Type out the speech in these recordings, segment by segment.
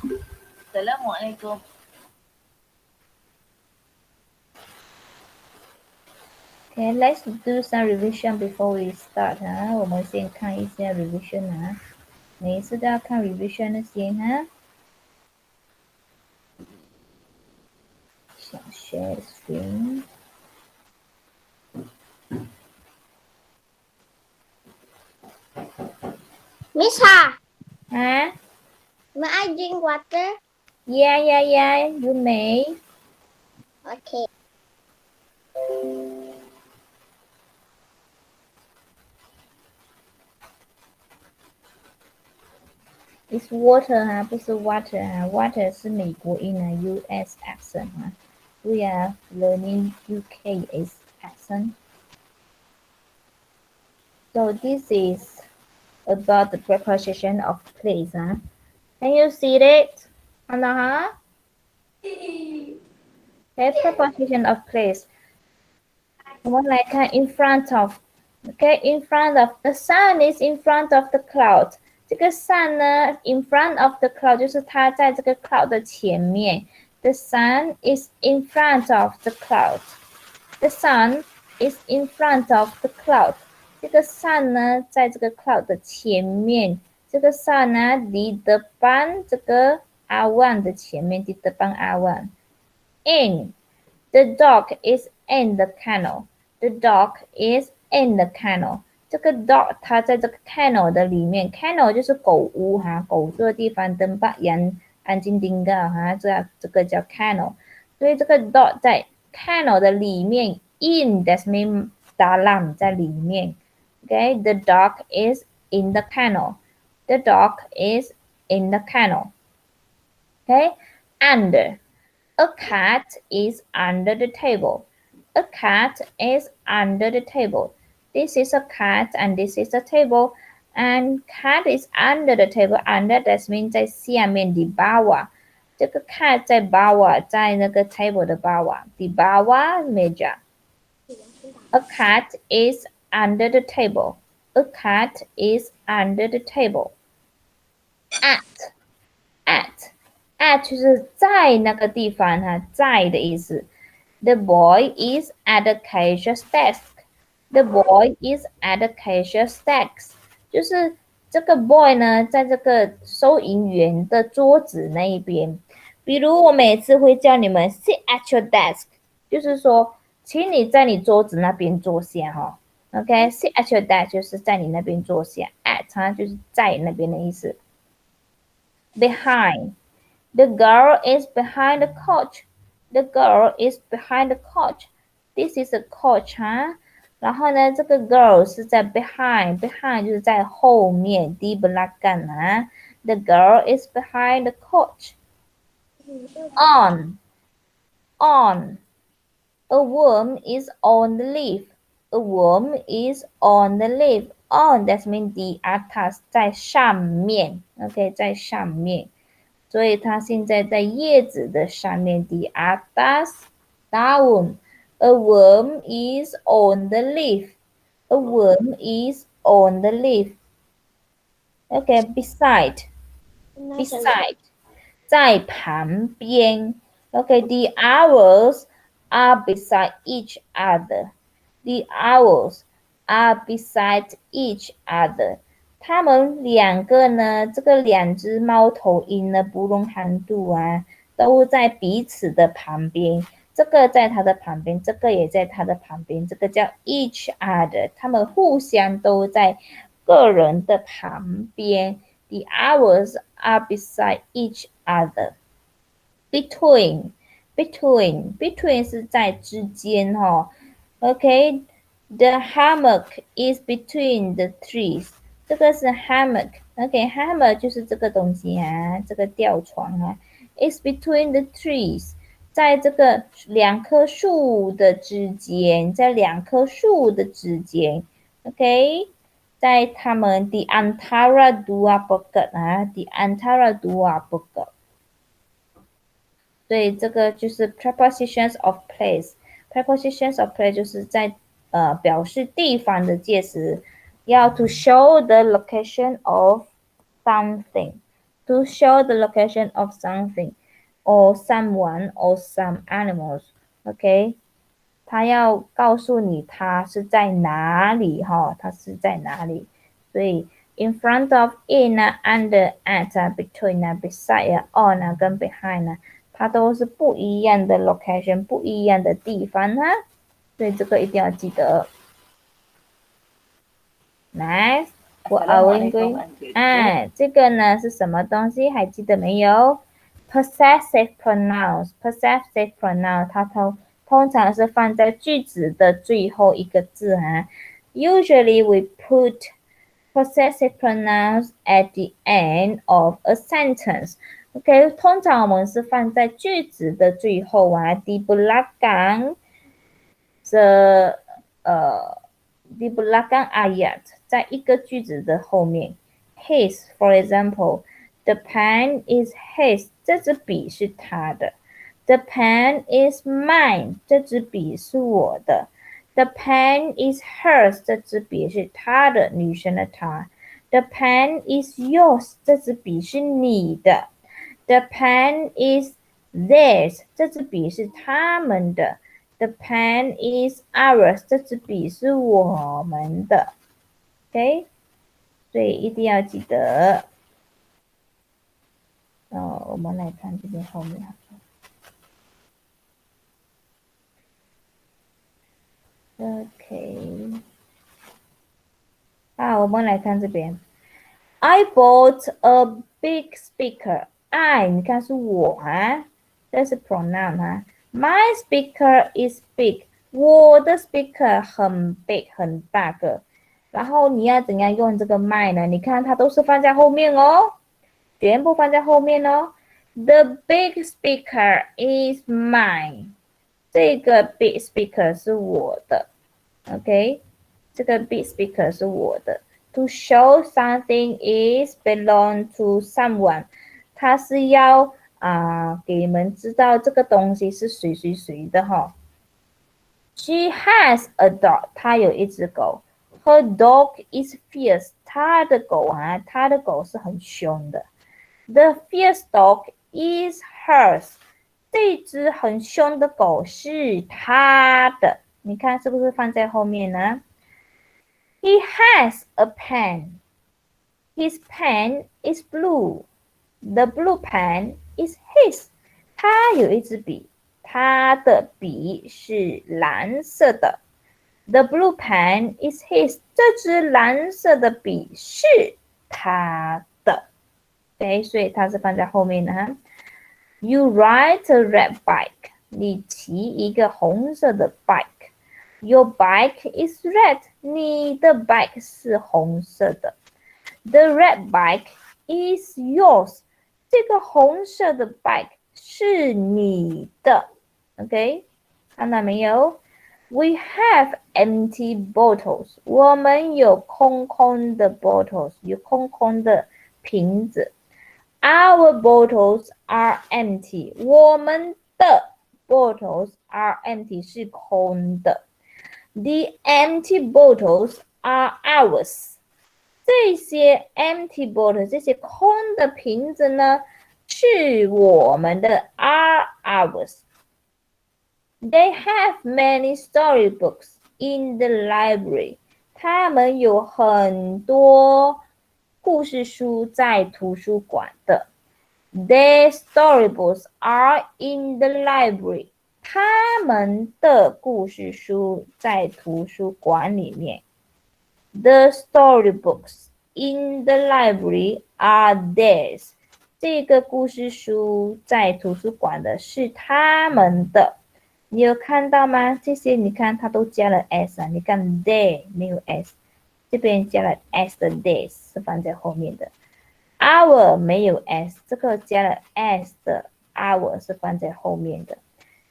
Assalamualaikum. Okay, let's do some revision before we start 哈。我们先看一下 revision 啊，每一次都要看 revision 那些哈。想 share screen。Miss Ha, 啊 may I drink water? Yeah, you may. Okay. It's water 哈，不是 water 哈，water 是美国音啊，US accent 哈。We are learning UK is accent. So this is about the preposition of place 啊。Can you see it? 看到哈？ Okay, preposition of place. 我们来看 in front of. Okay, in front of the sun is in front of the cloud. 这个 sun 呢 in front of the cloud 就是它在这个 cloud 的前面。The sun is in front of the cloud. The sun is in front of the cloud. 这个 sun 呢在这个 cloud 的前面。这个 sun 呢 di depan 这个 awan 的前面 di depan awan. In the dog is in the kennel. The dog is in the kennel. 这个 dog 它在这个 kennel 的里面 ，kennel 就是狗屋哈，狗住的地方，灯把羊安静盯个哈，这个叫 kennel。所以这个 dog 在 kennel 的里面 ，in that mean dalam 在里面。Okay, the dog is in the kennel. The dog is in the kennel. Okay, under. A cat is under the table. A cat is under the table. This is a cat and this is a table. And cat is under the table. Under that means 在下面 di bawah. 这个 cat 在 bawah 在那个 table 的 bawah di bawah meja. A cat is under the table. A cat is under the table. At 就是在那个地方哈，在的意思。The boy is at the cashier's desk. The boy is at the cashier's desk. 就是这个 boy 呢，在这个收银员的桌子那一边。比如我每次会叫你们 sit at your desk，就是说，请你在你桌子那边坐下哈。OK，sit at your desk 就是在你那边坐下，at 它就是在那边的意思。Behind. The girl is behind the couch. The girl is behind the couch. This is a couch 哈。然后呢，这个 girl 是在 behind 就是在后面 di belakang 啊。The girl is behind the couch. On. A worm is on the leaf. A worm is on the leaf. On that means di atas 在上面 ，OK 在上面。所以它现在在叶子的上面 di atas daun. A worm is on the leaf. A worm is on the leaf. Okay, beside 在旁边。Okay, the owls are beside each other. The owls are beside each other. 它们两个呢，这个两只猫头鹰呢，不论寒度啊，都在彼此的旁边。这个在它的旁边，这个也在它的旁边，这个叫 each other。它们互相都在个人的旁边。The owls are beside each other. Between 是在之间哈。OK, the hammock is between the trees. 这个是 hammock. OK, hammock 就是这个东西啊，这个吊床啊。It's between the trees. 在这个两棵树的之间，在两棵树的之间。OK, 在他们 di antara dua pekat 啊 di antara dua pekat。所以这个就是 prepositions of place。prepositions of place 就是在表示地方的介词，要 to show the location of something。to show the location of something or someone or some animals. OK， 它要告诉你它是在哪里哈，它是在哪里。所以 in front of, in 啊 under, at 啊 between 啊 beside 啊 on 啊跟 behind 啊，它都是不一样的 location， 不一样的地方哈。所以这个一定要记得。Next, what are we going? 这个呢是什么东西？还记得没有 ？Possessive pronouns. Possessive pronoun 它通常是放在句子的最后一个字哈。Usually we put possessive pronouns at the end of a sentence. OK， 通常我们是放在句子的最后啊。Di belakang di belakang ayat， 在一个句子的后面。His, for example, the pen is his， 这支笔是他的。The pen is mine， 这支笔是我的。The pen is hers， 这支笔是她的，女生的她。The pen is yours， 这支笔是你的。The pen is theirs， 这支笔是他们的。The pen is ours， 这支笔是我们的。OK， 所以一定要记得。我们来看这边后面。OK， 我们来看这边。I bought a big speaker. I， 你看是我啊，这是 pronoun 啊。My speaker is big， 我的 speaker 很 big 很大个。然后你要怎样用这个 my 呢？你看它都是放在后面哦，全部放在后面哦。The big speaker is mine， 这个 big speaker 是我的。OK， 这个 big speaker 是我的。To show something is belong to someone， 它是要给你们知道这个东西是谁谁谁的哈。She has a dog， 她有一只狗。Her dog is fierce， 她的狗是很凶的。The fierce dog is hers， 这只很凶的狗是她的。你看是不是放在后面呢？ He has a pen. His pen is blue. The blue pen is his. 他有一支笔，他的笔是蓝色的。The blue pen is his. 这支蓝色的笔是他的。OK， 所以它是放在后面的哈。You ride a red bike. 你骑一个红色的 bike。Your bike is red. 你的 bike 是红色的。The red bike is yours. 这个红色的 bike 是你的。OK， 看到没有？ We have empty bottles. 我们有空空的 bottles， 有空空的瓶子。Our bottles are empty. 我们的 bottles are empty 是空的。The empty bottles are ours. 这些 empty bottles， 这些空的瓶子呢，是我们的 are ours. They have many storybooks in the library. 他们有很多故事书在图书馆的。Their storybooks are in the library. 他们的故事书在图书馆里面。The storybooks in the library are theirs. 这个故事书在图书馆的是他们的。你有看到吗？这些你看它都加了 s 啊，你看 they 没有 s， 这边加了 s 的 theirs 是放在后面的。Our 没有 s， 这个加了 s 的 our 是放在后面的。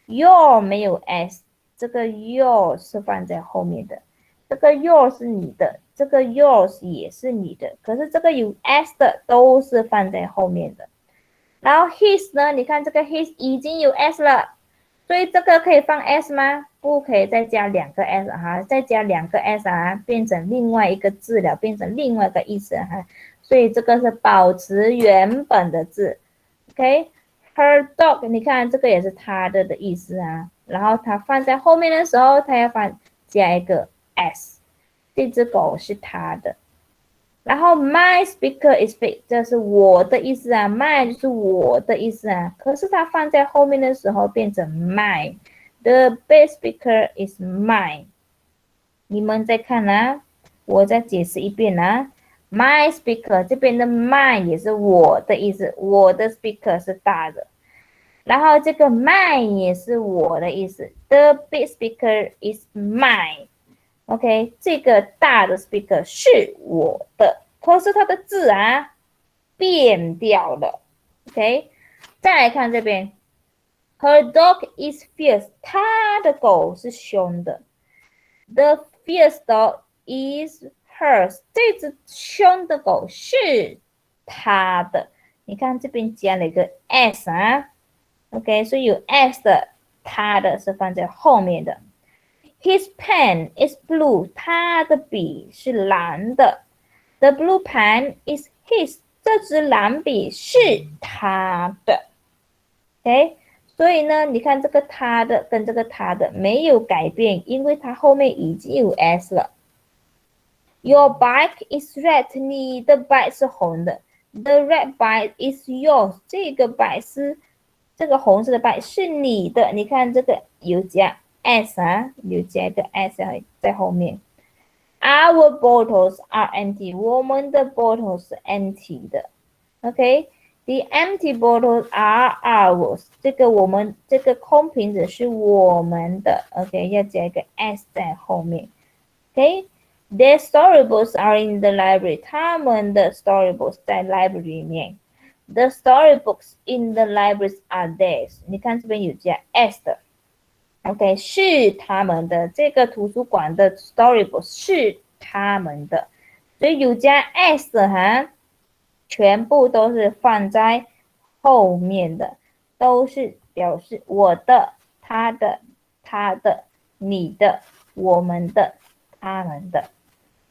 Your 没有 s， 这个 your 是放在后面的。这个 your 是你的，这个 yours 也是你的，可是这个有 s 的都是放在后面的。然后 his 呢？你看这个 his 已经有 s 了，所以这个可以放 s 吗？不可以，再加两个 s 哈，再加两个 s 啊，变成另外一个字了，变成另外一个意思哈。所以这个是保持原本的字。OK，her dog， 你看这个也是他的意思啊。然后它放在后面的时候，它要加一个 s， 这只狗是他的。然后 my speaker is big， 这是我的意思啊 ，my 就是我的意思啊。可是它放在后面的时候变成 my，the big speaker is mine。你们再看啊，我再解释一遍啊。My speaker 这边的 my 也是我的意思，我的 speaker 是大的。然后这个 mine 也是我的意思 ，the big speaker is mine。OK， 这个大的 speaker 是我的，可是它的字啊变掉了。OK， 再来看这边 ，Her dog is fierce， 她的狗是凶的。The fierce dog is hers， 这只凶的狗是她的。你看这边加了一个 s 啊 ，OK， 所以有 s 的，它的是放在后面的。His pen is blue， 他的笔是蓝的。The blue pen is his， 这支蓝笔是他的。OK， 所以呢，你看这个他的跟这个他的没有改变，因为它后面已经有 s 了。Your bike is red， 你的 bike 是红的。The red bike is yours， 这个 bike 是这个红色的 bike 是你的。你看这个有加 s 啊，有加一个 s 在后面。Our bottles are empty， 我们的 bottles 是 empty 的。OK，the empty bottles are ours， 这个我们这个空瓶子是我们的。OK， 要加一个 s 在后面。OK，their storybooks are in the library， 他们的 storybooks 在 library 里面。The storybooks in the libraries are theirs， 你看这边有加 s 的。OK， 是他们的，这个图书馆的 storybook 是他们的，所以有加 s 哈，全部都是放在后面的，都是表示我的、他的、他的、你的、我们的、他们的。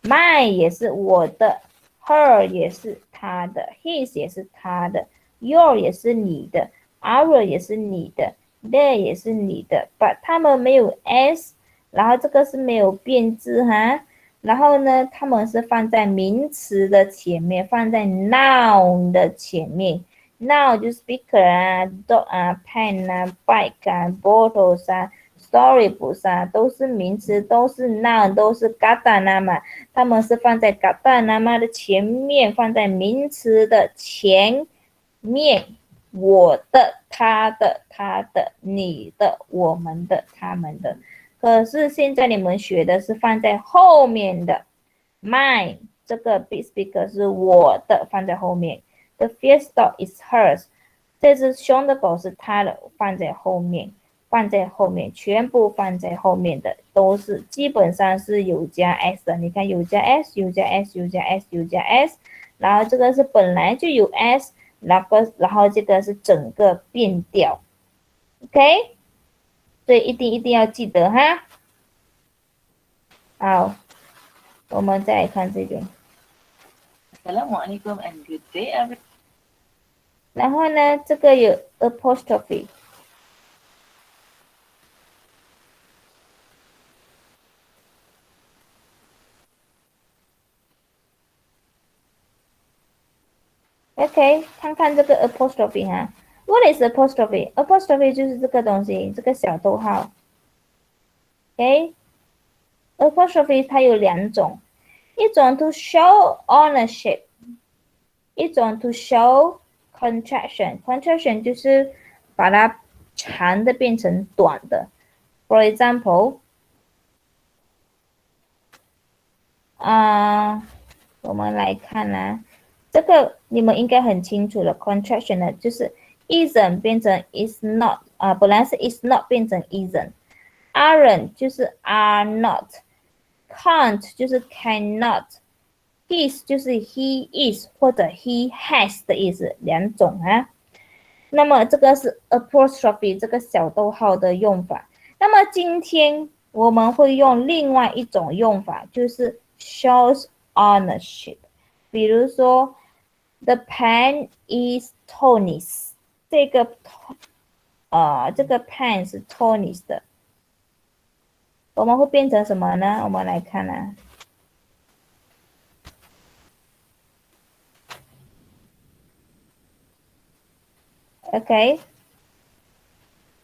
My 也是我的 ，her 也是他的 ，his 也是他的 ，your 也是你的 ，our 也是你的。there 也是你的 ，but 他们没有 s， 然后这个是没有变字哈，然后呢，他们是放在名词的前面，放在 noun 的前面 ，noun 就是 speaker 啊，dog 啊，pen 啊，bike 啊，bottles 啊，storybooks 啊，都是名词，都是 noun， 都是 gatanama， 他们是放在 gatanama 的前面，放在名词的前面。我的、他的、他的、你的、我们的、他们的。可是现在你们学的是放在后面的 ，mine 这个 big speaker 是我的，放在后面。The fierce dog is hers， 这只凶的狗是它的，放在后面，放在后面，全部放在后面的都是基本上是有加 s 的。你看有加 s， 有加 s， 有加 s， 有加 s， 然后这个是本来就有 s。然后这个是整个变调 ，OK， 所以一定要记得哈。好，我们再来看这边。Assalamualaikum and good day everyone。然后呢，这个有 apostrophe。OK， 看看这个 apostrophe 哈。What is apostrophe？ apostrophe 就是这个东西，这个小逗号。OK，apostrophe 它有两种，一种 to show ownership， 一种 to show contraction。contraction 就是把它长的变成短的。For example， 我们来看啊。这个你们应该很清楚了 ，contraction 呢就是 isn't 变成 is not 本来是 is not 变成 isn't，aren't 就是 are not，can't 就是 cannot，his 就是 he is 或者 he has 的意思，两种啊。那么这个是 apostrophe 这个小逗号的用法。那么今天我们会用另外一种用法，就是 shows ownership。比如说 The pen is Tony's。这个pen 是 Tony's 的。我们会变成什么呢？我们来看啊。OK，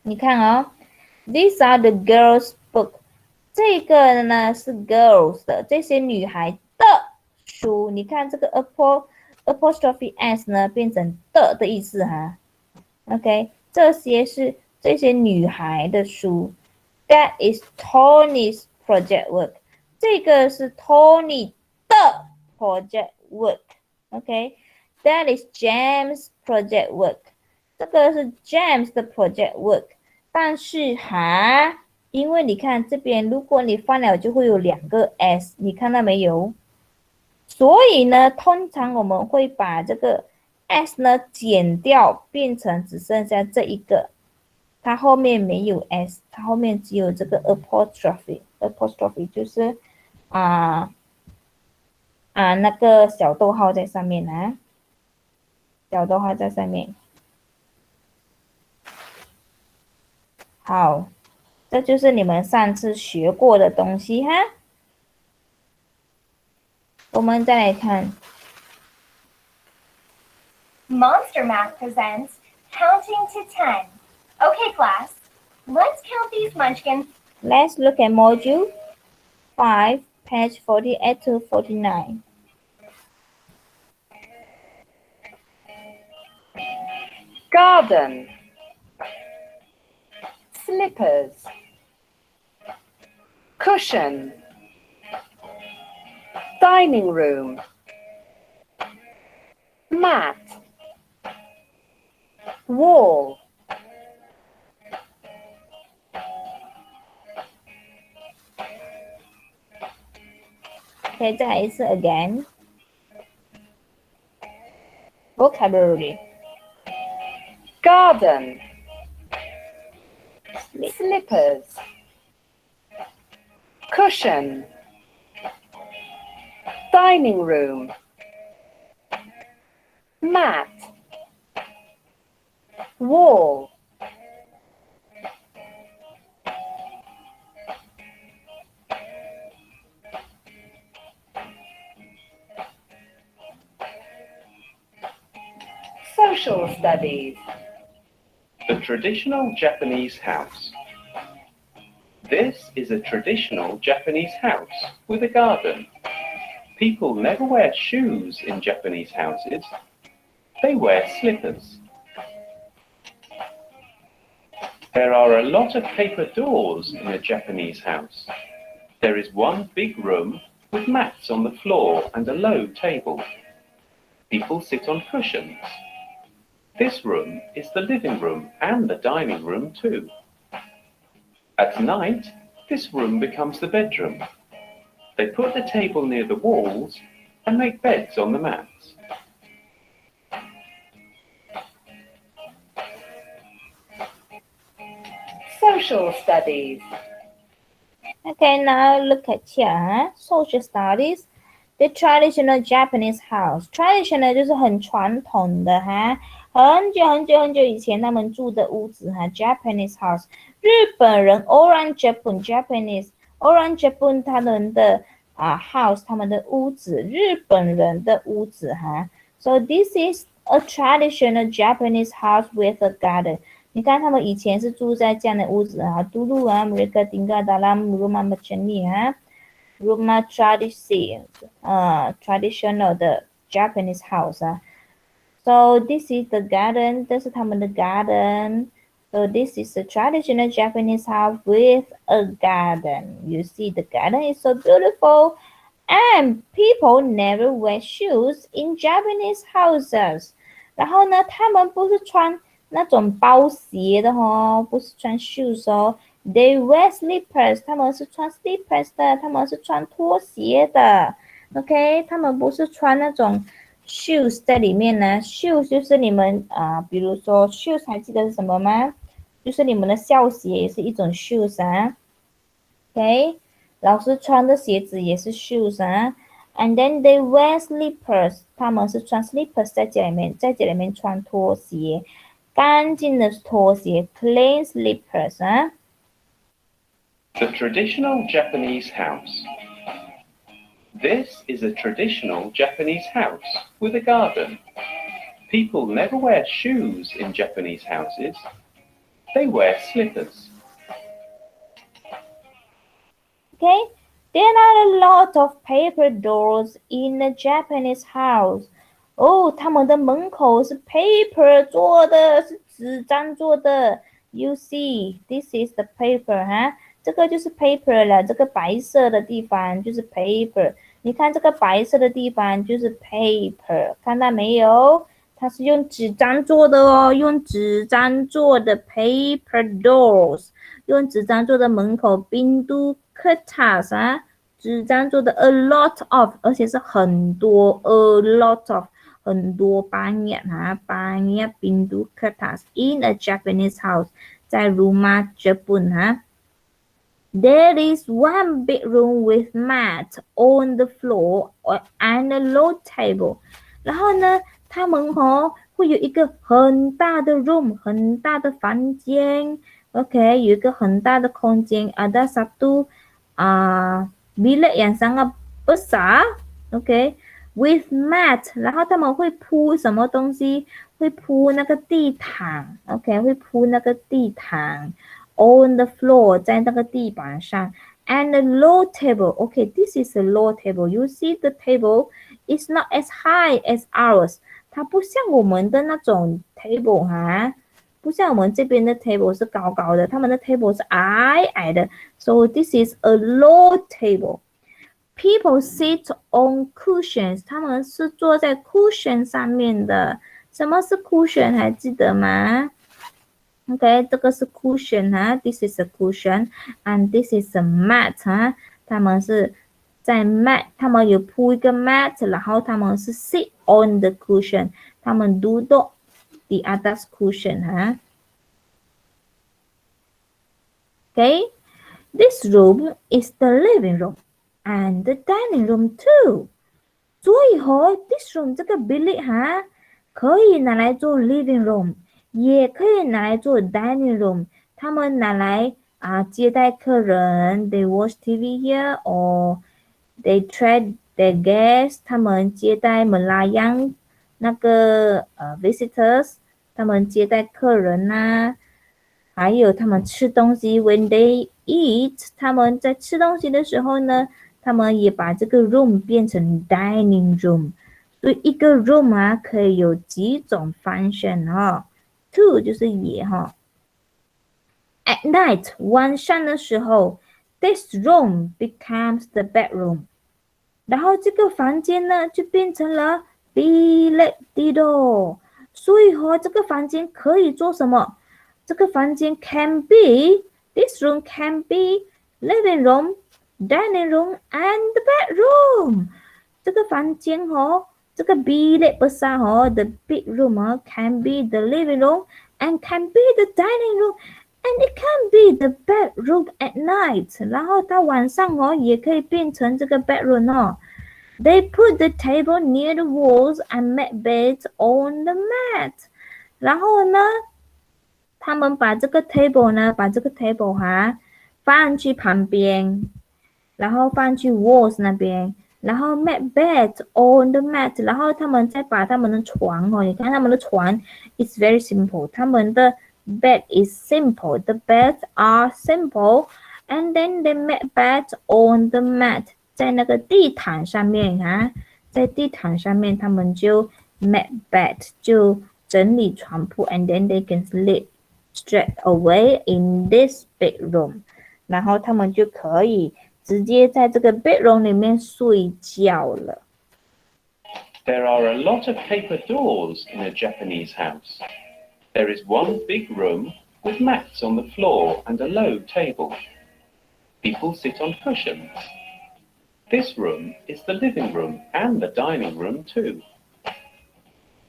你看哦 ，These are the girls' book。这个呢是 girls 的，这些女孩的书。你看这个 apostrophe s 呢变成的意思哈。OK， 这些是这些女孩的书。That is Tony's project work。这个是 Tony 的 project work。OK，That is James' project work。这个是 James 的 project work。但是哈，因为你看这边，如果你翻了就会有两个 s， 你看到没有？所以呢，通常我们会把这个 s 呢减掉，变成只剩下这一个，它后面没有 s， 它后面只有这个 apostrophe 就是那个小逗号在上面啊，小逗号在上面。好，这就是你们上次学过的东西哈。我们再来看 Monster Math presents Counting to 10. Okay, class, let's count these munchkins. Let's look at module 5, page 48 to 49. Garden. Slippers. Cushion. Dining room. Mat. Wall. Okay, 再来一次 again. Vocabulary. Garden. Slippers. Cushion. Dining room. Mat. Wall. Social studies. The traditional Japanese house. This is a traditional Japanese house with a garden. People never wear shoes in Japanese houses. They wear slippers. There are a lot of paper doors in a Japanese house. There is one big room with mats on the floor and a low table. People sit on cushions. This room is the living room and the dining room too. At night, this room becomes the bedroom. They put the table near the walls and make beds on the mats. Social studies. Okay, now look at here. Social studies. The traditional Japanese house. Traditional 就是很传统的哈，很久以前他们住的屋子哈。Japanese house. 日本人 Oran Japan Japanese Oran Japan 他们的house 他们的屋子，日本人的屋子哈。So this is a traditional Japanese house with a garden. 你看他们以前是住在这样的屋子啊，嘟噜啊，mereka tinggal dalam rumah macam ni rumah traditional 的 Japanese house So this is the garden， 这是他们的 garden。So this is a traditional Japanese house with a garden. You see the garden is so beautiful. And people never wear shoes in Japanese houses. 然后呢，他们不是穿那种包鞋的不是穿 shoes They wear slippers， 他们是穿 slippers 的，他们是穿拖鞋的。OK， 他们不是穿那种 shoes 在里面呢。shoes 就是你们比如说 shoes 还记得是什么吗？就是你们的校鞋也是一种 shoes OK， 老师穿的鞋子也是 shoes And then they wear slippers， 他们是穿 slippers 在家里面穿拖鞋，干净的拖鞋 ，clean slippers 啊。The traditional Japanese house. This is a traditional Japanese house with a garden. People never wear shoes in Japanese houses. They wear slippers. Okay, there are a lot of paper doors in a Japanese house. 哦，他们的门口是 paper 做的，是纸张做的。You see, this is the paper 哈，这个就是 paper 了，这个白色的地方就是 paper。你看这个白色的地方就是 paper， 看到没有？它是用纸张做的哦，用纸张做的 paper doors， 用纸张做的门口 pintu kertas 啊，纸张做的 a lot of， 而且是很多 a lot of， 很多 banyak 哈 banyak pintu kertas in a Japanese house， 在 rumah Jepun 哈。There is one big room with mat on the floor and a low table。 然后呢，他们会有一个很大的 room， 很大的房间 ，OK， 有一个很大的空间 ，ada satu bilik yang sangat besar， OK，with mat， 然后他们会铺什么东西？会铺那个地毯 ，OK， 会铺那个地毯。On the floor， 在那个地板上 and a low table. Okay, this is a low table. You see the table is not as high as ours. 它不像我们的那种 table 哈，不像我们这边的 table 是高高的，他们的 table 是矮矮的。So this is a low table. People sit on cushions. 他们是坐在 cushion 上面的。什么是 cushion 还记得吗？OK， 这个是 cushion 哈 ，this is a cushion and this is a mat 哈，他们是在 mat， 他们有铺一个 mat， 然后他们是 sit on the cushion， 他们 duduk di atas cushion 哈。Okay, this room is the living room and the dining room too。 所以this room 这个 bilik 哈，可以拿来做 living room。也可以拿来做 dining room， 他们拿来接待客人 ，they watch TV here or they treat their guests， 他们接待melayang那个visitors， 他们接待客人啊，还有他们吃东西 when they eat， 他们在吃东西的时候呢，他们也把这个 room 变成 dining room， 所以一个 room 可以有几种 function Two 就是也At night 晚上的时候 this room becomes the bedroom， 然后这个房间呢就变成了 bilik tidur， 所以这个房间可以做什么？这个房间 can be this room can be living room, dining room and the bedroom。 这个房间这个 bilik besar the big room can be the living room and can be the dining room and it can be the bedroom at night。 然后它晚上也可以变成这个 bedroom They put the table near the walls and make beds on the mat。 然后呢，他们把这个 table 把这个 table 放去旁边，然后放去 walls 那边。然后 make bed on the mat， 然后他们再把他们的床你看他们的床 is very simple， 他们的 bed is simple， the beds are simple and then they make bed on the mat， 在那个地毯上面在地毯上面他们就 make bed， 就整理床铺 and then they can sleep straight away in this big room， 然后他们就可以直接在这个 bedroom 里面睡觉了。 There are a lot of paper doors in a Japanese house. There is one big room with mats on the floor and a low table. People sit on cushions. This room is the living room and the dining room too.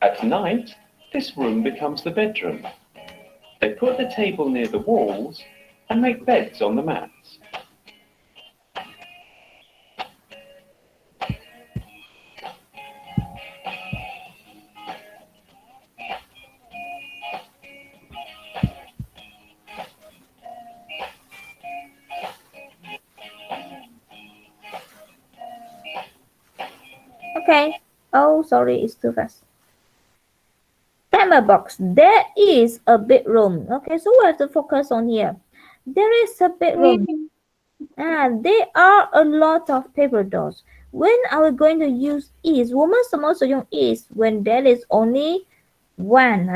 At night, this room becomes the bedroom. They put the table near the walls and make beds on the mats. Okay. Oh, sorry, it's too fast. Timer box. There is a bedroom. Okay, so we have to focus on here. There is a bedroom. There are a lot of paper dolls. When are we going to use is? 我们什么时候用 is? When there is only one.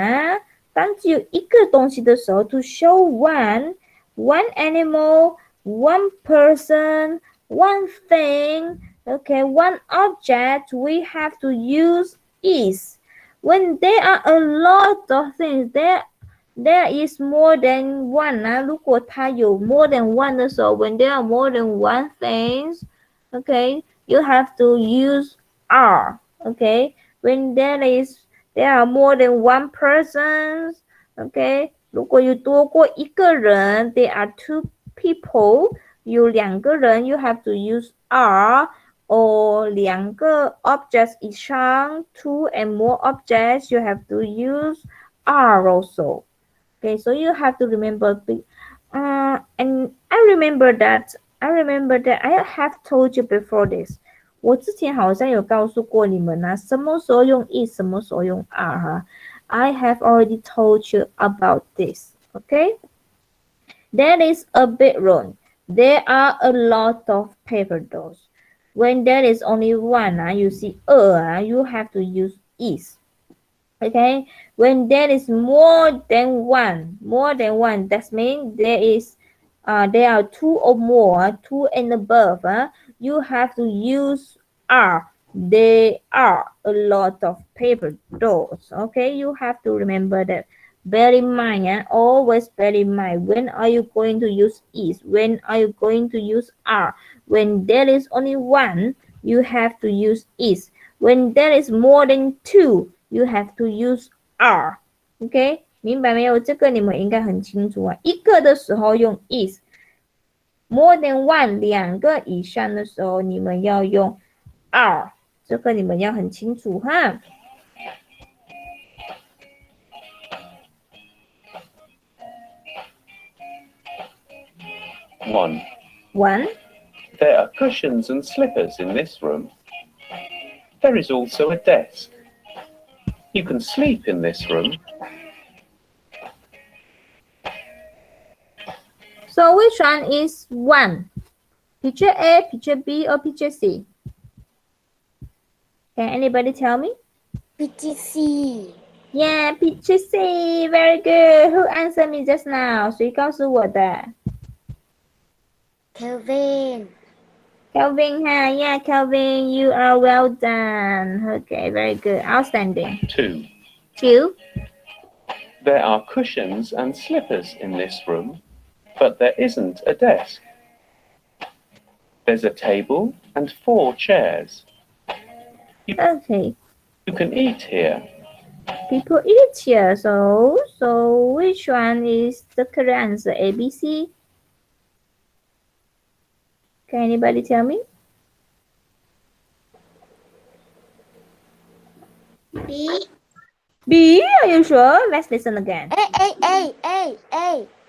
当只有一个东西的时候 to show one animal, one person, one thing, okay, one object, we have to use is. When there are a lot of things, there is more than one 如果它有 more than one 的时候 when there are more than one things, okay, you have to use are, okay, when there are more than one persons, okay, 如果有多过一个人 there are two people, 有两个人 you have to use are, or 两个 objects 以上 two and more objects you have to use are also. Okay, so you have to remember. And I remember that I have told you before this. 我之前好像有告诉过你们什么时候用 is， 什么时候用 are I have already told you about this. Okay. There is a bedroom. There are a lot of paper dolls. When there is only one, you see you have to use is. Okay, when there is more than one, that means there are two or more, two and above, you have to use are. There are a lot of paper dolls. Okay, you have to remember that. Bear in mind, always bear in mind, when are you going to use is, when are you going to use are. When there is only one, you have to use is. When there is more than two, you have to use are. OK， 明白没有？这个你们应该很清楚一个的时候用 is， more than one 两个以上的时候你们要用 are， 这个你们要很清楚哈。One. There are cushions and slippers in this room. There is also a desk. You can sleep in this room. So which one is one? Picture A, picture B, or picture C? Can anybody tell me? Picture C. Yeah, picture C. Very good. Who answered me just now? 谁告诉我的？ Kelvin. Kelvin, yeah, Kelvin, you are well done. Okay, very good. Outstanding. Two. There are cushions and slippers in this room, but there isn't a desk. There's a table and 4 chairs. Okay. You can eat here. People eat here, so which one is the correct answer? A, B, C? Can anybody tell me? B. B, are you sure? Let's listen again. A.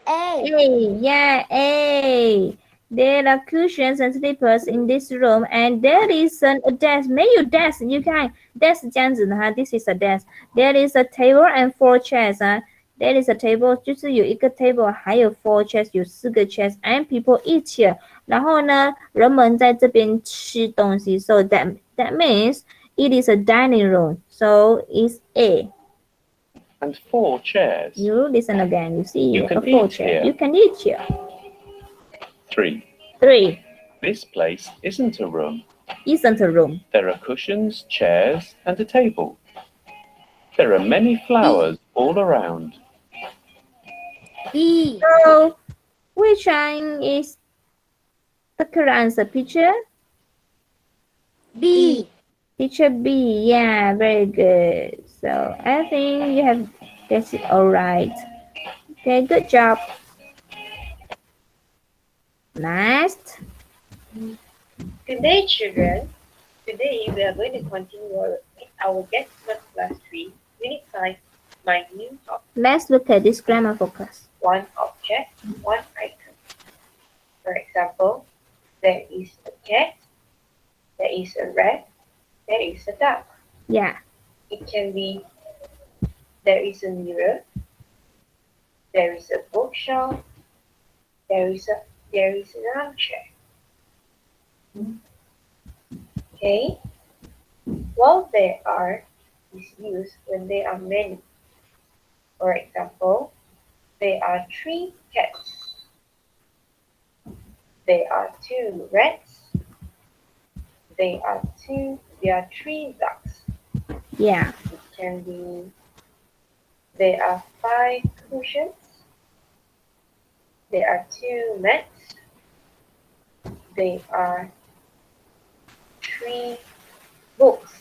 A, yeah, A. There are cushions and slippers in this room, and there is a desk. 没有 desk， 你看 desk 这样子的This is a desk. There is a table and 4 chairs There is a table， 就是有一个 table， 还有 4 chairs， 有4个 chairs and people eat here. 然后呢，人们在这边吃东西。So that means it is a dining room. So it's A. And 4 chairs. You listen again. You see You can 4 eat chairs. here. You can eat here. 3. This place isn't a room. Isn't a room. There are cushions, chairs, and a table. There are many flowers all around. B. So, which one is the correct answer? Picture? B. Picture B. Yeah, very good. So, I think you have guessed it all right. Okay, good job. Next. Good day, children. Today we are going to continue our Get Smart Class 3, Unit 5, My New Topic. Let's look at this grammar focus. One object, one item. For example, there is a cat, there is a rat, there is a duck. Yeah. It can be there is a mirror, there is a bookshelf, there is an armchair. Okay? While there are is used when there are many. For example, there are 3 cats. There are 2 rats. There are 3 ducks. Yeah. It can be there are 5 cushions. There are 2 mats. There are 3 books.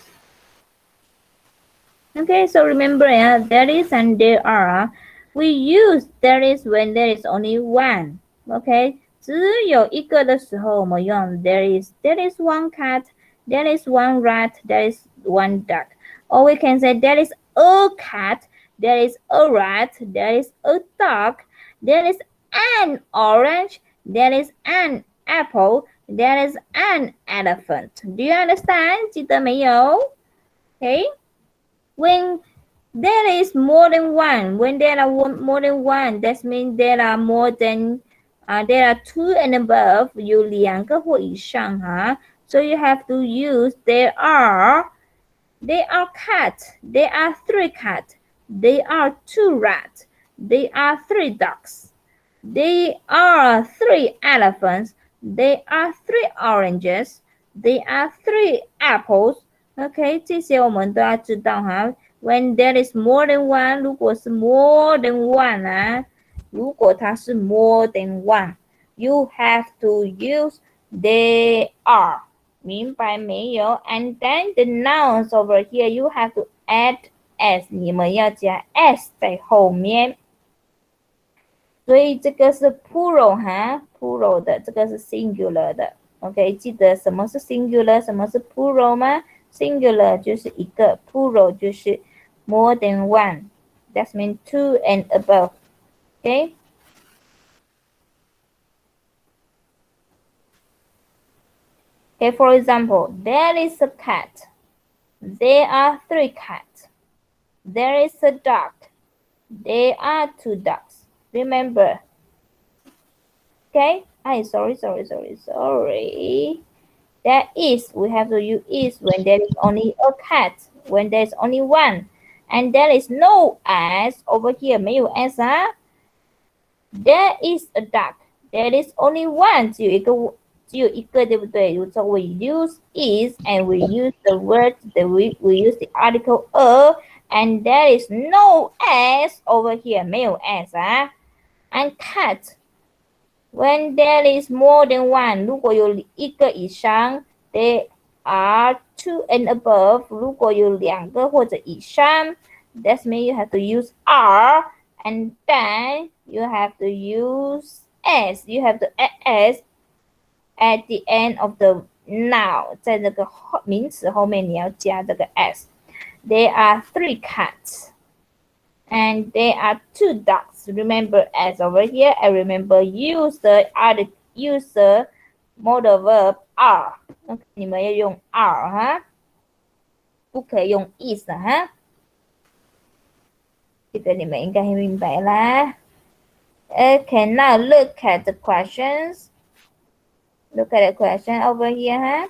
Okay, so remember, there is and there are. We use there is when there is only one. Okay, 只有一个的时候，我们用 there is. There is one cat. There is one rat. There is one duck. Or we can say there is a cat. There is a rat. There is a duck. There is an orange. There is an apple. There is an elephant. Do you understand? 记得没有 Okay. When there is more than one, when there are more than one, that means there are more than, there are 2 and above, 有2个或以上哈。So you have to use there are cats, there are 3 cats, there are 2 rats, there are 3 ducks, there are 3 elephants, there are 3 oranges, there are 3 apples. OK， 这些我们都要知道哈。When there is more than one， 如果是 more than one 啊，如果它是 more than one，you have to use there are， 明白没有 ？And then the nouns over here you have to add s， 你们要加 s 在后面。所以这个是 plural 哈 ，plural 的，这个是 singular 的。OK， 记得什么是 singular， 什么是 plural 吗？ Singular 就是一个 plural 就是 more than one. That means 2 and above. Okay? Okay, for example, there is a cat. There are 3 cats. There is a duck. There are 2 ducks. Remember. Okay? Sorry. There is, we have to use is when there is only a cat, when there is only one. And there is no s over here, 没有 s 啊。There is a duck. There is only one, 只有一个，对不对？ So we use is and we use the word, we use the article a, and there is no s over here, 没有 s 啊。And cat. When there is more than one， 如果有一个以上 ，there are 2 and above， 如果有2个或者以上 ，that means you have to use are and then you have to use s. You have to add s at the end of the noun， 在这个名词后面你要加这个 s. There are 3 cats. And there are 2 ducks. Remember as over here. And remember use the modal verb are. Okay, 你们要用 are 哈，不可以用 is 哈。这个你们应该明白啦。Okay, now look at the questions. Look at the question over here, huh?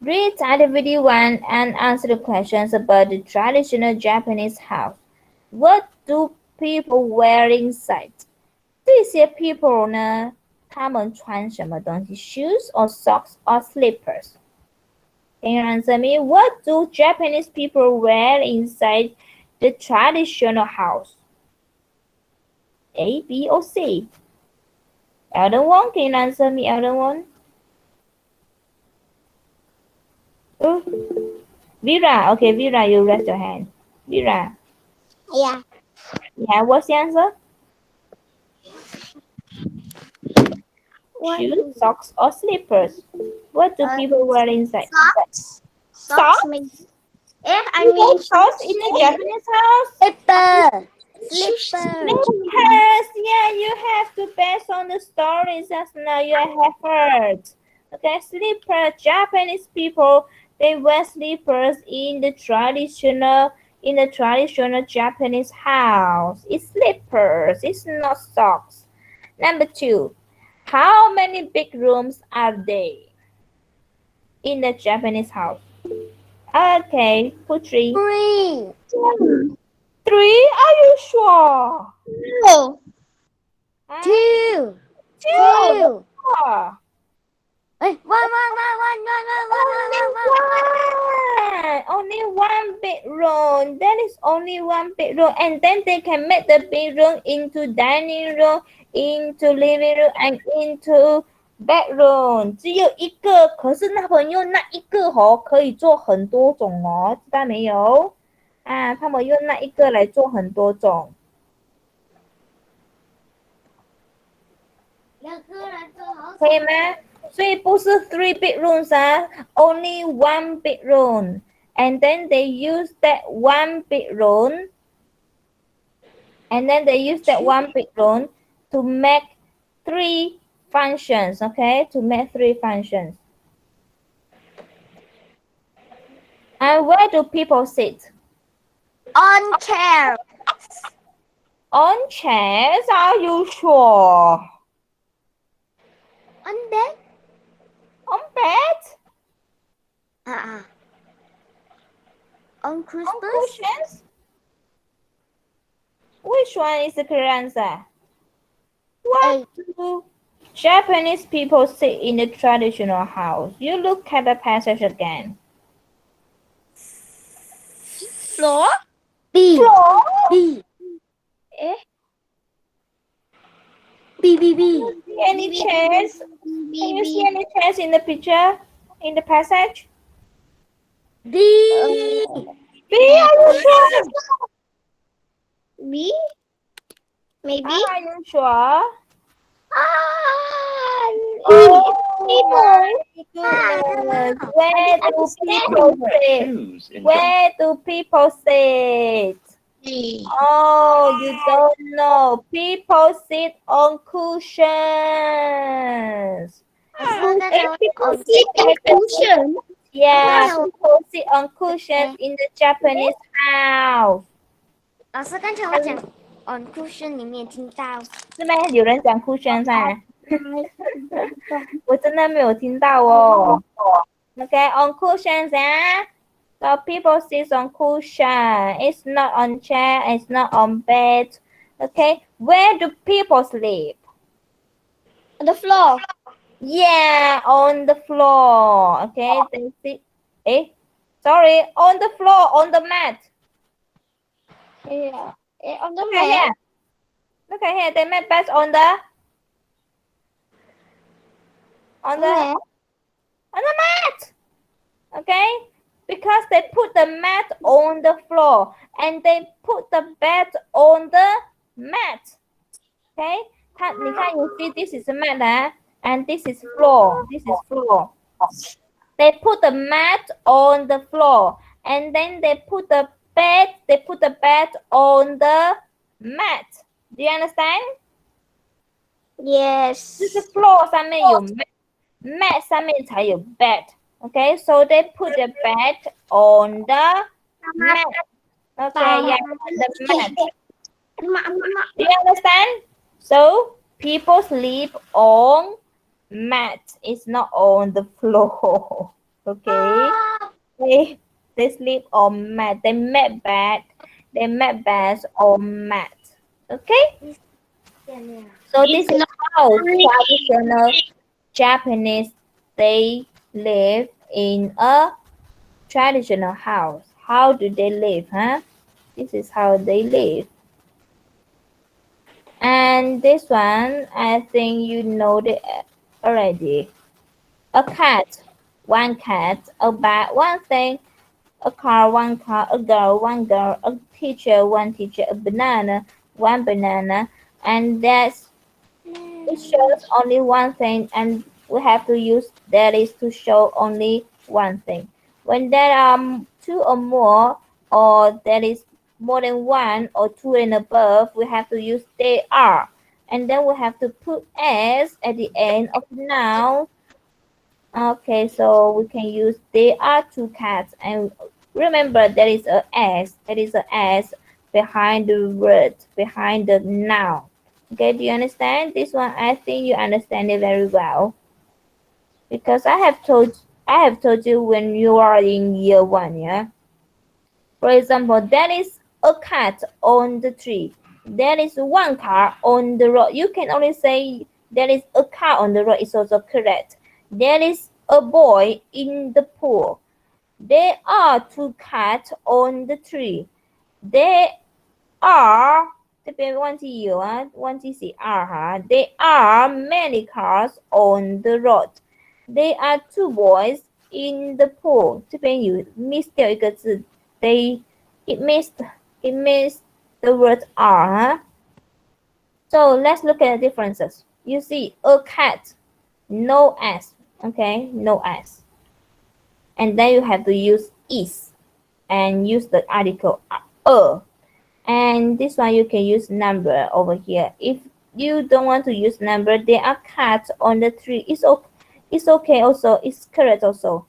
Read the video 1 and answer the questions about the traditional Japanese house. What do people wear inside? 这些 people 呢，他们穿什么东西 ？Shoes or socks or slippers? Can you answer me? What do Japanese people wear inside the traditional house? A, B, or C? Elder one, can you answer me, Elder one? Oh, Vera, okay, Vera, you raise your hand. Vera. Yeah. Yeah, what's the answer? Shoes, socks, or slippers? What do people wear inside? Socks. Socks? means. I mean socks in a Japanese house? Slipper. Slippers. Yeah, you have to base on the stories just now you have heard. Okay, slippers. Japanese people, they wear slippers in the traditional Japanese house. It's slippers. It's not socks. Number 2. How many big rooms are there in the Japanese house? Okay, Putri. 3. 3? Are you sure? No. Huh? 2. 2. 2. Sure. Hey, one. Only one bedroom. That is only one bedroom, and then they can make the bedroom into dining room, into living room, and into bedroom. 只有一个，可是那朋友那一个可以做很多种哦，知道没有？啊，他们用那一个来做很多种。可以吗？所以不是 three bedrooms 啊 only one bedroom. And then they use that one bedroom. And then they use that one bedroom to make 3 functions, okay? To make 3 functions. And where do people sit? On chair. On chairs, are you sure? On bed. On bed? On cruise On bus. cushions? Which one is the correct answer? What do Japanese people sit in the traditional house? You look at the passage again. Floor. B. Floor? B. Eh? B. See any chairs? Can you see any chairs in the picture? In the passage? B. B, are you sure? B. Maybe. Are you sure? Oh, my goodness. Where do people sit? Shoes in Where do people sit? Oh, you don't know. People sit on cushions. People sit on cushion. Yeah, people sit on cushions in the Japanese house. 老师刚才我讲 on cushion 你没有听到？是吗？有人讲 cushions 啊？我真的没有听到哦。Okay, on cushions, so people sit on cushion. It's not on chair. It's not on bed. Okay, where do people sleep? On the floor. Yeah, on the floor. Okay, they sit. Sorry, on the floor, on the mat. Yeah. On the Look at here. Look at here. They make beds on the mat. Okay, because they put the mat on the floor and they put the bed on the mat. Okay, 你看 you see this is a mat, and this is floor. This is floor. They put the mat on the floor and then they put the bed on the mat. Do you understand? Yes. 就是 floor 上面有 mat 上面才有 bed. Okay, so they put the bed on the mat. Okay, yeah, the mat. Do you understand? So people sleep on mat. It's not on the floor. Okay. They sleep on mat. They make bed. They make beds on mat. Okay. So this is how traditional Japanese they live in a traditional house. How do they live, huh? This is how they live. And this one, I think you know it already. A cat, one cat, a bat, one thing, a car, one car, a girl, one girl, a teacher, one teacher, a banana, one banana, and that's it shows only one thing, and we have to use that is to show only one thing. When there are 2 or more, or there is more than 1 or 2 and above, we have to use they are, and then we have to put s at the end of the noun Okay, so we can use there are two cats, and remember there is a s. There is a s behind the word, behind the noun. Okay, do you understand this one? I think you understand it very well because I have told you when you are in year one. Yeah. For example, there is a cat on the tree. There is one car on the road. You can only say there is a car on the road. It's also correct. There is a boy in the pool. There are two cats on the tree. There are 这边忘记有啊，忘记写 are 哈。There are many cars on the road. There are two boys in the pool. 这边有 miss 掉一个字 they it missed the word are. So let's look at the differences. You see a cat, no s, okay, no s. And then you have to use is and use the article a. And this one you can use number over here. If you don't want to use number, there are cats on the tree. It's okay also. It's correct also.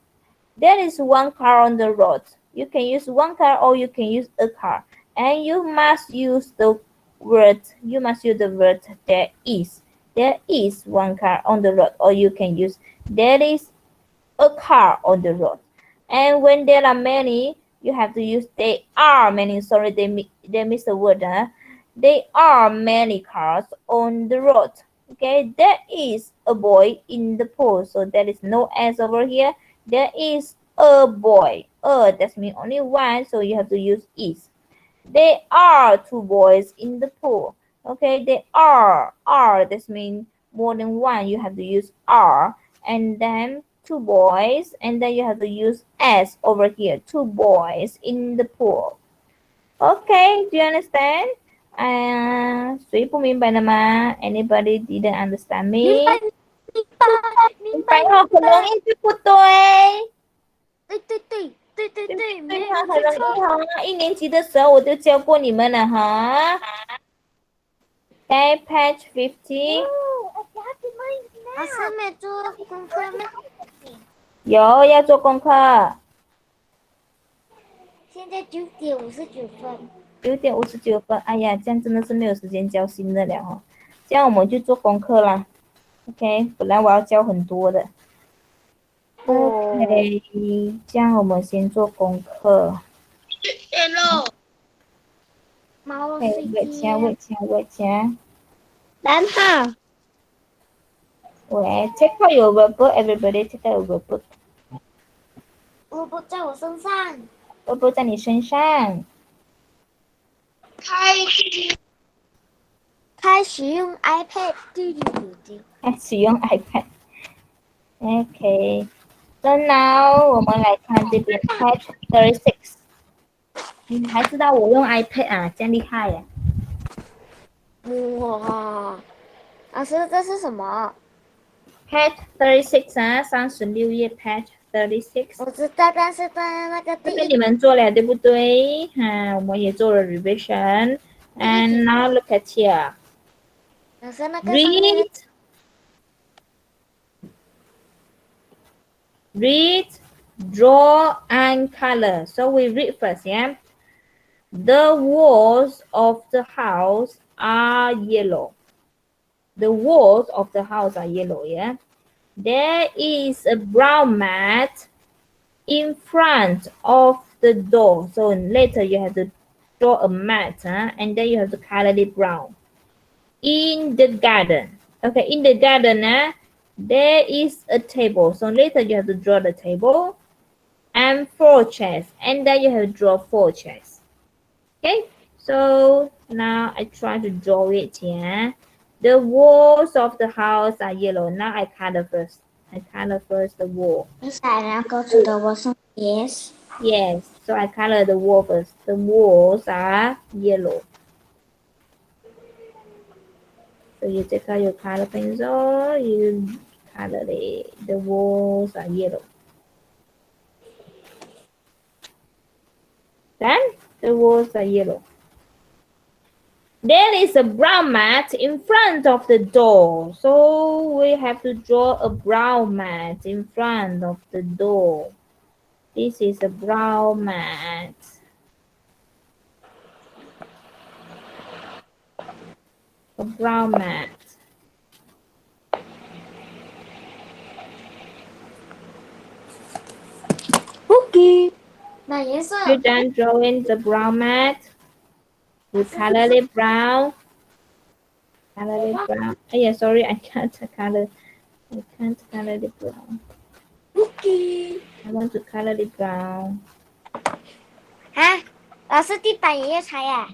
There is one car on the road. You can use one car or you can use a car. And you must use the word. You must use the word there is. There is one car on the road. Or you can use there is a car on the road. And when there are many, you have to use there are many. Sorry, they missed the word. Huh? There are many cars on the road. Okay, there is a boy in the pool. So there is no s over here. There is a boy. That means only one. So you have to use is. There are two boys in the pool. Okay, there are. That means more than one. You have to use are. And then two boys, and then you have to use s over here. Two boys in the pool. Okay, do you understand? 谁不明白了吗 Anybody didn't understand me? 明白哦，很容易对不对？对，没对有哈，很容易记错。哈。一年级的时候我就教过你们了哈。Okay, page 50. 老师没做功课吗？有要做功课。现在9:59。9:59。哎呀，这样真的是没有时间教新的了哈。这样我们就做功课啦。OK，本来我要教很多的。OK，这样我们先做功课。猫 OK， 睡 wait 觉。wait 下。3号。喂 take out your workbook, everybody take out your workbook. 我不在我身上。workbook 在你身上。开始用 iPad。使用 iPad。OK， so now 我们来看这边 page 36。你还知道我用 iPad 啊？这样厉害呀！哇，老师这是什么？ Page 36啊，36页 Page 36。我知道，但是在那个第一这边你们做了对不对？我们也做了 revision。And now look at here. 老师那个上面 Read, draw, and color. So we read first, yeah? The walls of the house are yellow. The walls of the house are yellow, yeah? There is a brown mat in front of the door. So later you have to draw a mat, and then you have to color it brown. In the garden. Okay, in the garden, there is a table. So later you have to draw the table and 4 chairs. And then you have to draw 4 chairs. Okay, so now I try to draw it here. The walls of the house are yellow. Now I color first. I color first the wall. go to the washroom. Yes. Yes, so I color the wall first. The walls are yellow. So you take out your color pencil, you color it. The walls are yellow. Then the walls are yellow. There is a brown mat in front of the door. So we have to draw a brown mat in front of the door. This is a brown mat. A brown mat. Okay. Mà颜色 You done drawing the brown mat? You color it brown. Color it brown. Oh, yeah, sorry, I can't color. I can't color it brown. Okay. I want to color it brown. 啊，老师地板也要拆啊？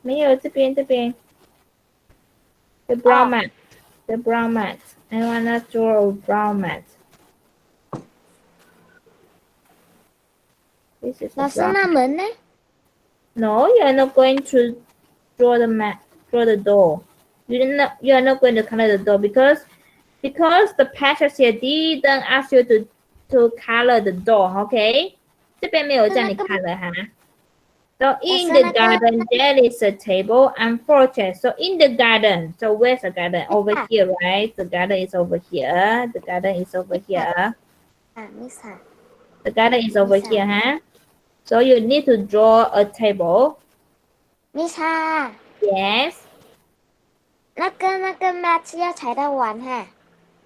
没有，这边 the brown mat. The brown mat. I wanna draw a brown mat. This is 老 a 师 brown. 那门呢？ No, you are not going to draw the mat. Draw the door. You are not going to color the door because the passage here didn't ask you to color the door. Okay? 这边没有叫你 color 哈。So in the garden there is a table and 4 chairs. So in the garden, so where's the garden? Over here, right? The garden is over here. The garden is over here. 啊，Miss 啊， The garden is over here, huh? So you need to draw a table. Miss 啊， Yes. 那个 mat 要裁到完哈。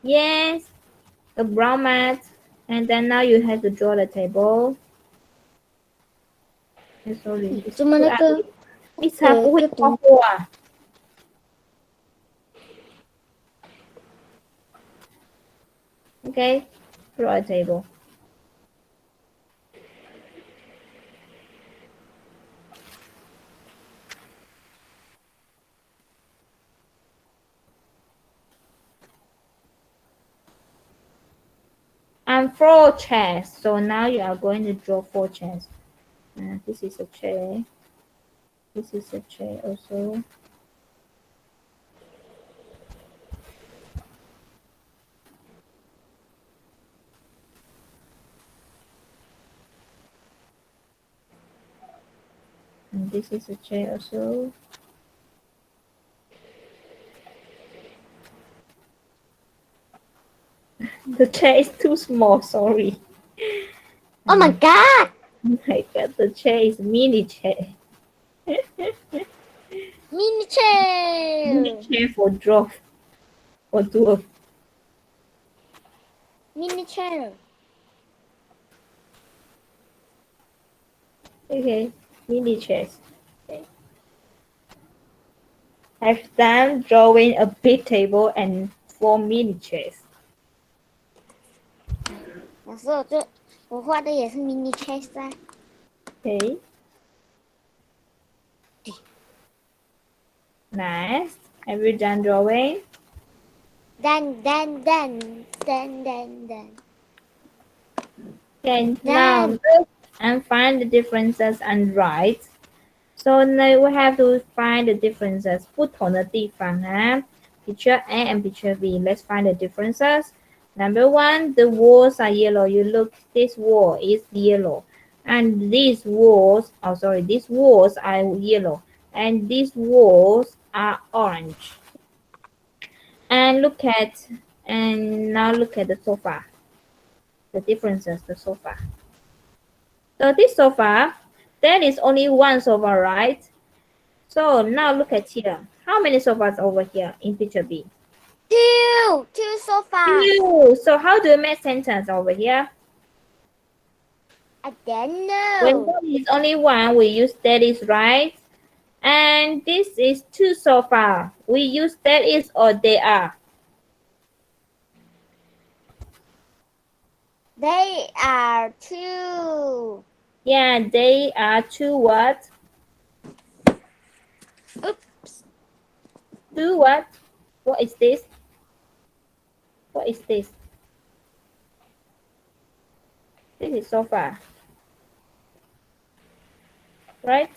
Yes. The brown mat. And then now you have to draw the table. Sorry. 怎么那个？ Miss 不会画画。Okay. Draw a table. And 4 chairs. So now you are going to draw 4 chairs. This is a chair. This is a chair also. And this is a chair also. The chair is too small, sorry. Oh my god! Oh my god, the chair is mini chair. Mini chair. Mini chair for drop. For dwarf. Mini chair. Okay, mini chairs. Okay. I've done drawing a big table and 4 mini chairs. 老师，我画的也是 mini chair 啊。 Okay. Nice. Have you done drawing? Done. Okay, now look and find the differences and write. So now we have to find the differences. 不同的地方啊。Picture A and picture B. Let's find the differences. Number 1, the walls are yellow. You look, this wall is yellow. And these walls are yellow. And these walls are orange. And now look at the sofa. The differences, the sofa. So this sofa, there is only one sofa, right? So now look at here. How many sofas over here in picture B? Two sofas. 2. So how do you make sentence over here? I don't When know. there is only one, we use that is, right? And this is 2 sofa. We use that is or they are. They are 2. Yeah, they are 2 what? Oops. 2 what? What is this? What is this? This is sofa. Right?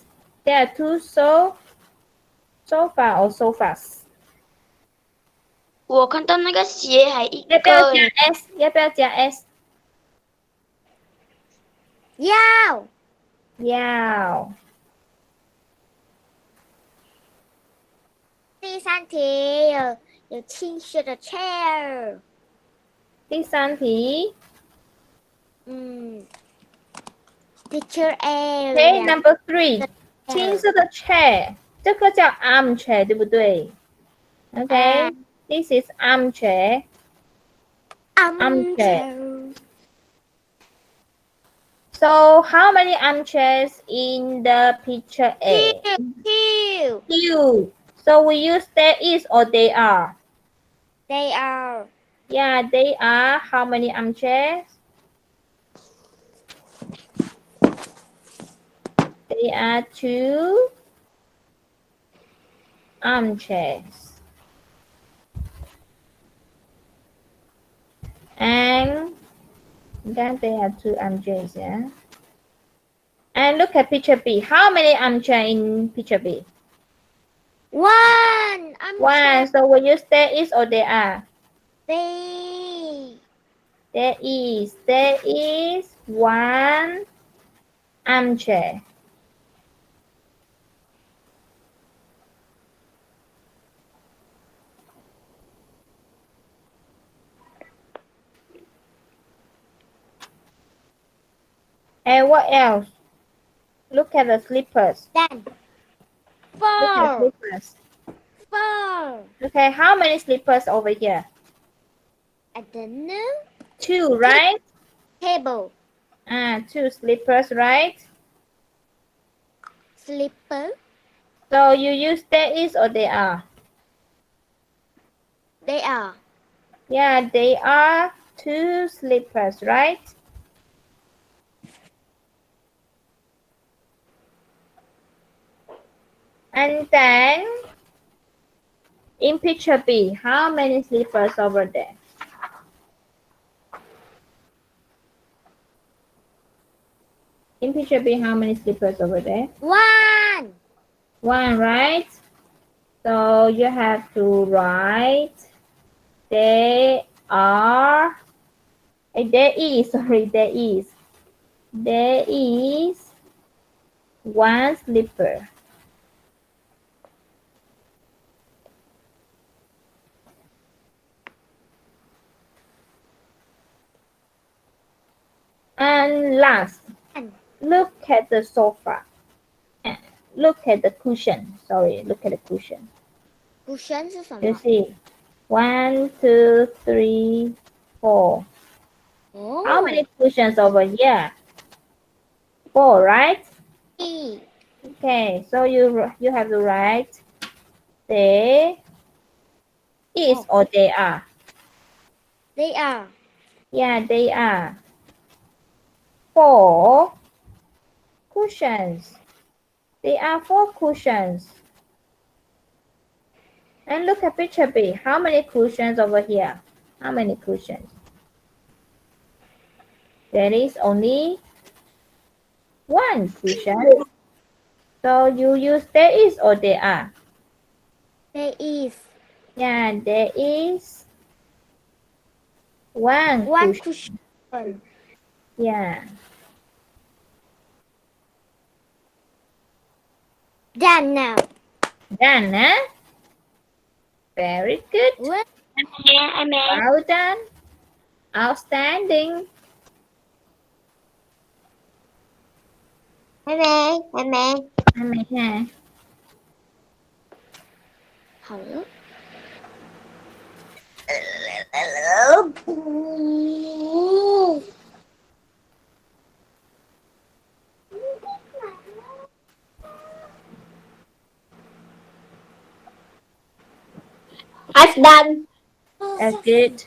There are 2 sofa or sofas. 我看到那个鞋还一要不要个加 S？ 要不要加 S？ 要。要。3题有青色的 chair。第3题。Teacher A。Okay, number 3. 青色的 chair， 这个叫 armchair， 对不对 ？Okay, this is armchair. Armchair. So how many armchairs in the picture A? 2. Two. So we use there is or they are? They are. Yeah, they are. How many armchairs? They are 2 armchairs. And then they have 2 armchairs, yeah. And look at picture B. How many armchairs in picture B? 1. 1. So we use there is or they are? They. There is 1 armchair. And what else? Look at the slippers. Then. Look at 4. the slippers. 4. Okay, how many slippers over here? I don't know. 2, right? Table. 2 slippers, right? Slipper. So you use there is or they are? They are. Yeah, they are 2 slippers, right? And then in picture B, how many slippers over there? In picture B, how many slippers over there? 1. 1, right? So you have to write there is 1 slipper. And last, look at the sofa. Look at the cushion. Sorry, look at the cushion. Cushion 是什 You 么？ see, 1, 2, 3, 4. How many cushions over here? 4, right? Okay, so you have to write there is or they are. They are. Yeah, they are 4 cushions. They are 4 cushions. And look at picture B. How many cushions over here? How many cushions? There is only 1 cushion. So you use there is or they are? There is. Yeah, there is 1 cushion. Yeah. Done now. Done, huh? Very good. What? Well done. Outstanding. 还没，还没看。好了。I've done. That's good.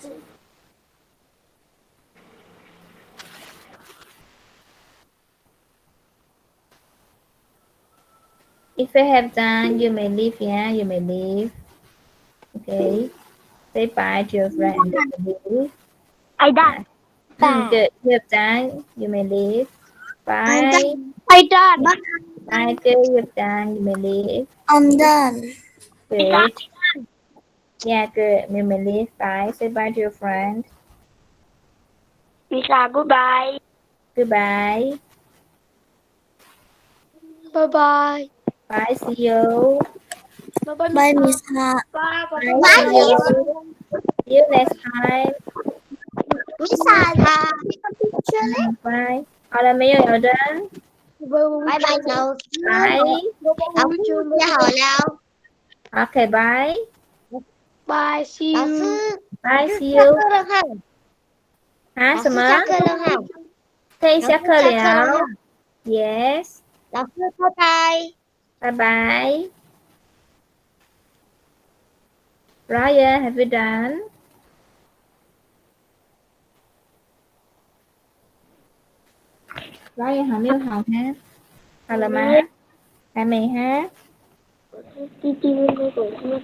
If you have done, you may leave. Yeah, you may leave. Okay. Say bye to your friend. Leave. I done. Good. You have done. You may leave. Bye. I done. Bye. Good. You have done. You may leave. I'm done. Good. Yeah, good. You may leave. Bye. Say bye to your friend. Lisa, goodbye. Goodbye. Bye bye. Bye. See you. Bye, Miss Ha. Bye, see you. See you next time. Miss Ha. Bye. All là mấy giờ đến? Bye bye cậu. Bye. Cậu chưa hỏi đâu. Okay, bye. Bye, see老 you. 师 Bye, see 下 you. 课了哈， Hả, 老 什 师 么？ 下课了哈， Thi 老 下 师 课 下课了 了 哈， Yes. 老师拜拜。 Bye bye. Ryan, have you done? Ryan hỏi Miêu Hồng ha. Hoặc là má. Hai mày ha. Chị chưa có